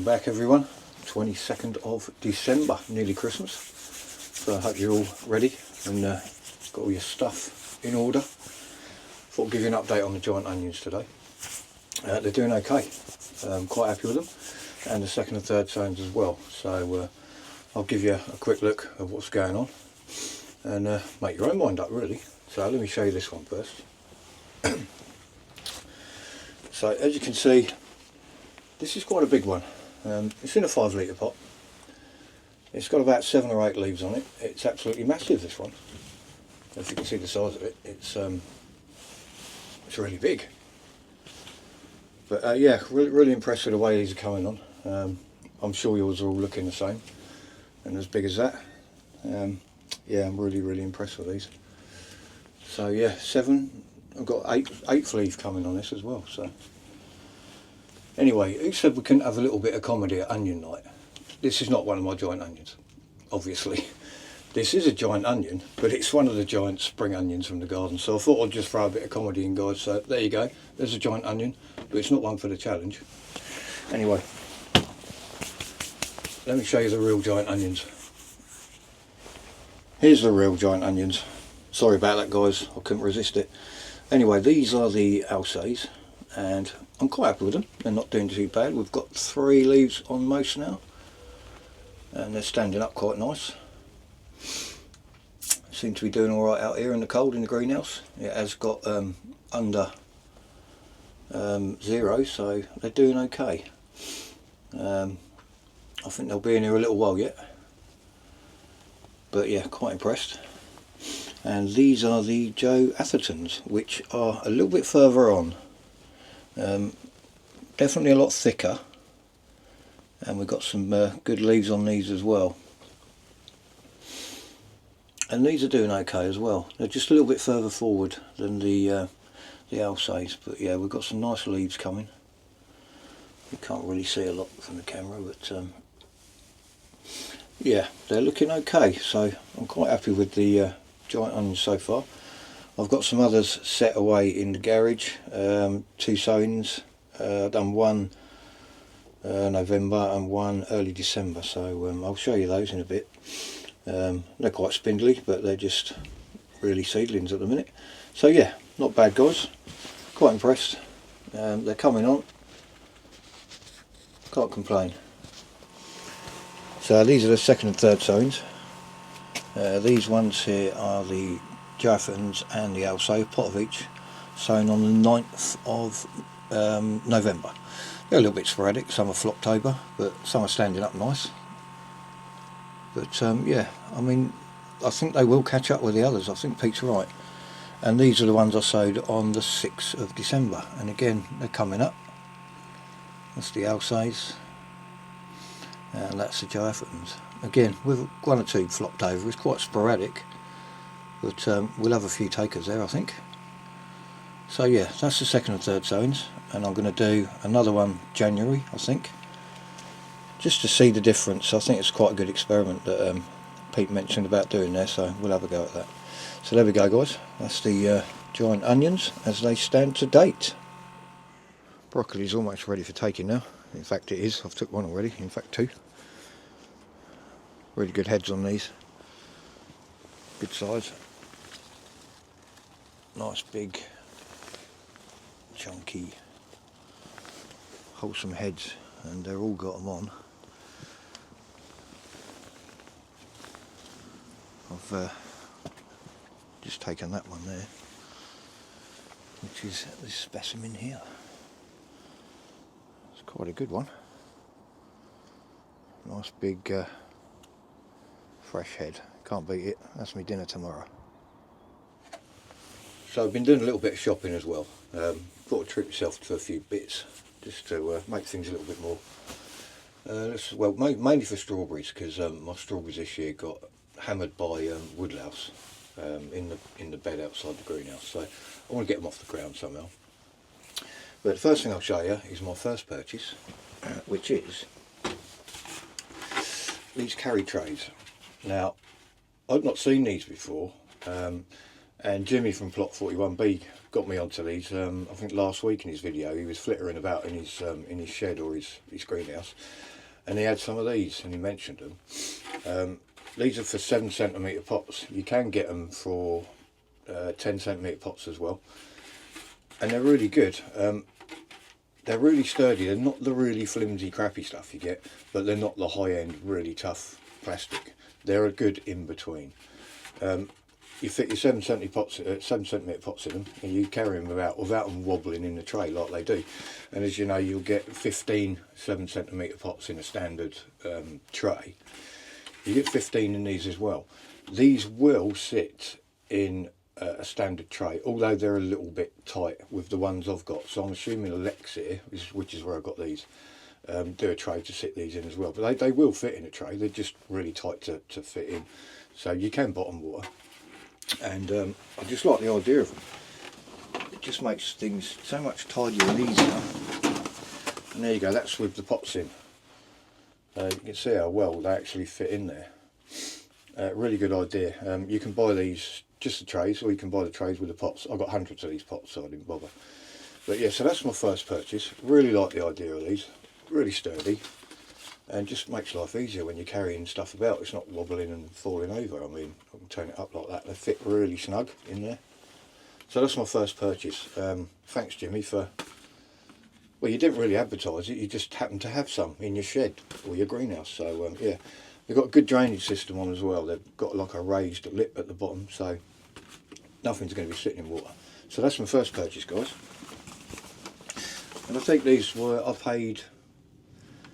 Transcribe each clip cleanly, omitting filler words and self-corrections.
back everyone. 22nd of December, nearly Christmas. So I hope you're all ready and got all your stuff in order. Thought I'd give you an update on the giant onions today. They're doing okay. I'm quite happy with them, and the second and third zones as well. So I'll give you a quick look of what's going on and make your own mind up really. So let me show you this one first. So as you can see, this is quite a big one. It's in a 5 litre pot. It's got about 7 or 8 leaves on it. It's absolutely massive, this one. As you can see the size of it, it's really big. But yeah, really impressed with the way these are coming on. I'm sure yours are all looking the same and as big as that. Yeah, I'm really impressed with these. So yeah, 7. I've got 8th leaf coming on this as well. So anyway, who said we couldn't have a little bit of comedy at onion night? This is not one of my giant onions, obviously. This is a giant onion, but it's one of the giant spring onions from the garden. So I thought I'd just throw a bit of comedy in, guys. So there you go. There's a giant onion, but it's not one for the challenge. Anyway, let me show you the real giant onions. Here's the real giant onions. Sorry about that, guys. I couldn't resist it. Anyway, these are the Alsace, and I'm quite happy with them. They're not doing too bad. We've got 3 leaves on most now, and they're standing up quite nice. Seem to be doing all right out here in the cold in the greenhouse. It has got under 0, so they're doing okay. I think they'll be in here a little while yet, but yeah, quite impressed. And these are the Joe Athertons, which are a little bit further on. Definitely a lot thicker, and we've got some good leaves on these as well. And these are doing okay as well. They're just a little bit further forward than the Alsace, but yeah, we've got some nice leaves coming. You can't really see a lot from the camera, but yeah, they're looking okay. So I'm quite happy with the giant onions so far. I've got some others set away in the garage. 2 sowings. I've done one November and one early December, so I'll show you those in a bit. They're quite spindly, but they're just really seedlings at the minute. So yeah, not bad, guys. Quite impressed. They're coming on. Can't complain. So these are the second and third sowings. These ones here are the Joe Athertons and the Alsace, pot of each, sown on the 9th of November. They're a little bit sporadic. Some are Flocktober, but some are standing up nice. But yeah, I mean, I think they will catch up with the others. I think Pete's right. And these are the ones I sowed on the 6th of December. And again, they're coming up. That's the Alsace. And that's the Joe Athertons. Again, with 1 or 2 flopped over. It's quite sporadic. But we'll have a few takers there, I think. So yeah, that's the second and third sowings. And I'm going to do another one January, I think, just to see the difference. I think it's quite a good experiment that Pete mentioned about doing there, so we'll have a go at that. So there we go, guys. That's the giant onions as they stand to date. Broccoli's almost ready for taking now. In fact, it is. I've took one already. In fact, 2. Really good heads on these. Good size. Nice big, chunky, wholesome heads, and they're all got them on. I've just taken that one there, which is this specimen here. It's quite a good one. Nice big fresh head. Can't beat it. That's my dinner tomorrow. So I've been doing a little bit of shopping as well. Thought I'd treat myself to a few bits just to make things a little bit more. Well, mainly for strawberries, because my strawberries this year got hammered by woodlouse in the bed outside the greenhouse. So I want to get them off the ground somehow. But the first thing I'll show you is my first purchase, which is these carry trays. Now, I've not seen these before, and Jimmy from Plot 41B got me onto these. I think last week in his video he was flittering about in his shed or his greenhouse, and he had some of these and he mentioned them. These are for 7cm pots. You can get them for 10cm pots as well, and they're really good. They're really sturdy. They're not the really flimsy crappy stuff you get, but they're not the high end really tough plastic. They're a good in between. You fit your 7cm pots in them, and you carry them about without them wobbling in the tray like they do. And as you know, you'll get 15 7cm pots in a standard tray. You get 15 in these as well. These will sit in a standard tray, although they're a little bit tight with the ones I've got. So I'm assuming Elixir, which is where I got these, do a tray to sit these in as well. But they will fit in a tray. They're just really tight to fit in. So you can bottom water. And I just like the idea of them. It just makes things so much tidier and easier. And there you go, that's with the pots in. You can see how well they actually fit in there. Really good idea. You can buy these, just the trays, or you can buy the trays with the pots. I've got hundreds of these pots, so I didn't bother. But yeah, so that's my first purchase. Really like the idea of these. Really sturdy. And just makes life easier when you're carrying stuff about. It's not wobbling and falling over. I mean, I can turn it up like that. They fit really snug in there. So that's my first purchase. Thanks, Jimmy, for... Well, you didn't really advertise it. You just happened to have some in your shed or your greenhouse. So, yeah. They've got a good drainage system on as well. They've got like a raised lip at the bottom, so nothing's going to be sitting in water. So that's my first purchase, guys. And I think these were... I paid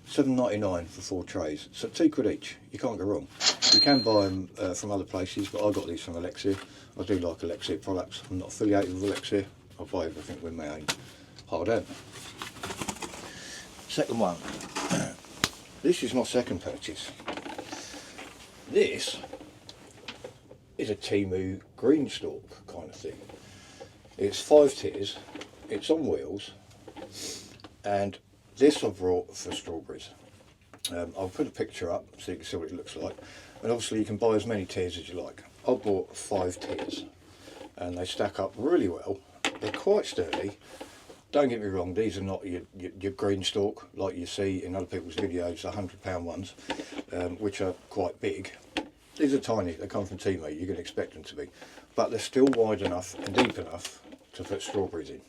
$7.99 for 4 trays, so £2 each. You can't go wrong. You can buy them from other places, but I got these from Elixir. I do like Elixir products. I'm not affiliated with Elixir. I buy everything with my own hard earned. Second one. This is my second purchase. This is a Temu green stalk kind of thing. It's 5 tiers. It's on wheels, and this I brought for strawberries. I'll put a picture up so you can see what it looks like. And obviously you can buy as many tiers as you like. I bought 5 tiers and they stack up really well. They're quite sturdy. Don't get me wrong, these are not your green stalk like you see in other people's videos, the £100 ones, which are quite big. These are tiny, they come from Temu, you can expect them to be. But they're still wide enough and deep enough to put strawberries in.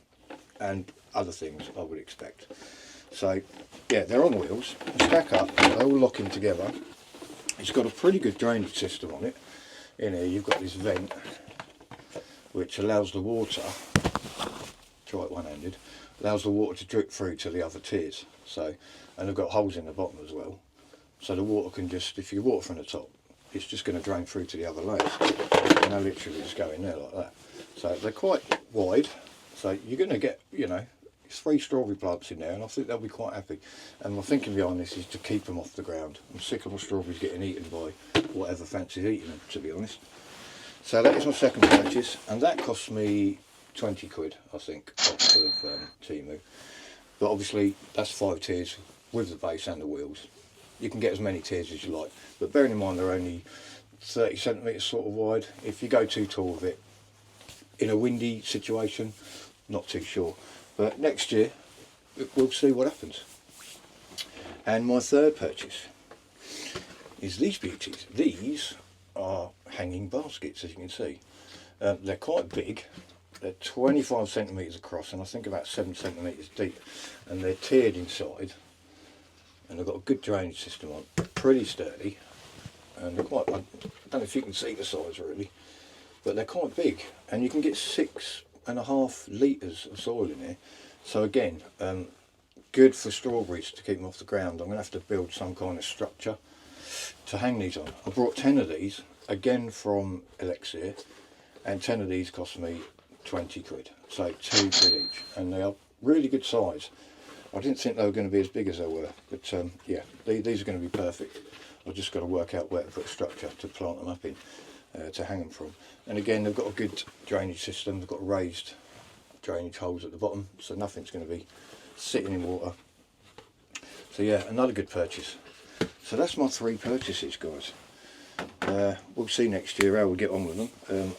And other things I would expect. So yeah, they're on wheels, they stack up, they all lock in together. It's got a pretty good drainage system on it. In here you've got this vent which allows the water, try it one-handed, allows the water to drip through to the other tiers. So, and they've got holes in the bottom as well. So the water can just, if you water from the top, it's just going to drain through to the other layers. And they literally just go in there like that. So they're quite wide, so you're going to get, you know, 3 strawberry plants in there, and I think they'll be quite happy. And my thinking behind this is to keep them off the ground. I'm sick of my strawberries getting eaten by whatever fancies eating them, to be honest. So that is my second purchase, and that cost me £20, I think, off of Temu. But obviously that's 5 tiers with the base and the wheels. You can get as many tiers as you like, but bearing in mind they're only 30 centimetres sort of wide. If you go too tall with it in a windy situation, not too sure. But next year, we'll see what happens. And my third purchase is these beauties. These are hanging baskets, as you can see. They're quite big. They're 25 centimetres across, and I think about 7 centimetres deep. And they're tiered inside. And they've got a good drainage system on. Pretty sturdy. And they're quite, I don't know if you can see the size really, but they're quite big. And you can get 6.5 litres of soil in here. So again, good for strawberries to keep them off the ground. I'm going to have to build some kind of structure to hang these on. I brought 10 of these, again from Elixir, and 10 of these cost me £20, so £2 each. And they are really good size. I didn't think they were going to be as big as they were, but yeah, these are going to be perfect. I've just got to work out where to put a structure to plant them up in, to hang them from. And again, they've got a good drainage system. They've got raised drainage holes at the bottom, so nothing's going to be sitting in water. So yeah, another good purchase. So that's my 3 purchases, guys. We'll see next year how we get on with them.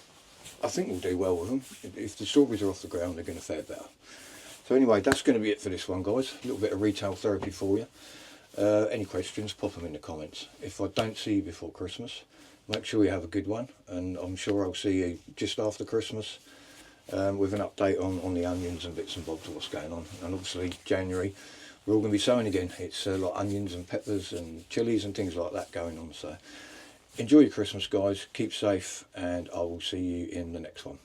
I think we'll do well with them. If the strawberries are off the ground, they're going to fare better. So anyway, that's going to be it for this one, guys. A little bit of retail therapy for you. Any questions, pop them in the comments. If I don't see you before Christmas, make sure you have a good one, and I'm sure I'll see you just after Christmas with an update on the onions and bits and bobs of what's going on. And obviously January, we're all going to be sowing again. It's like onions and peppers and chilies and things like that going on. So enjoy your Christmas, guys. Keep safe, and I will see you in the next one.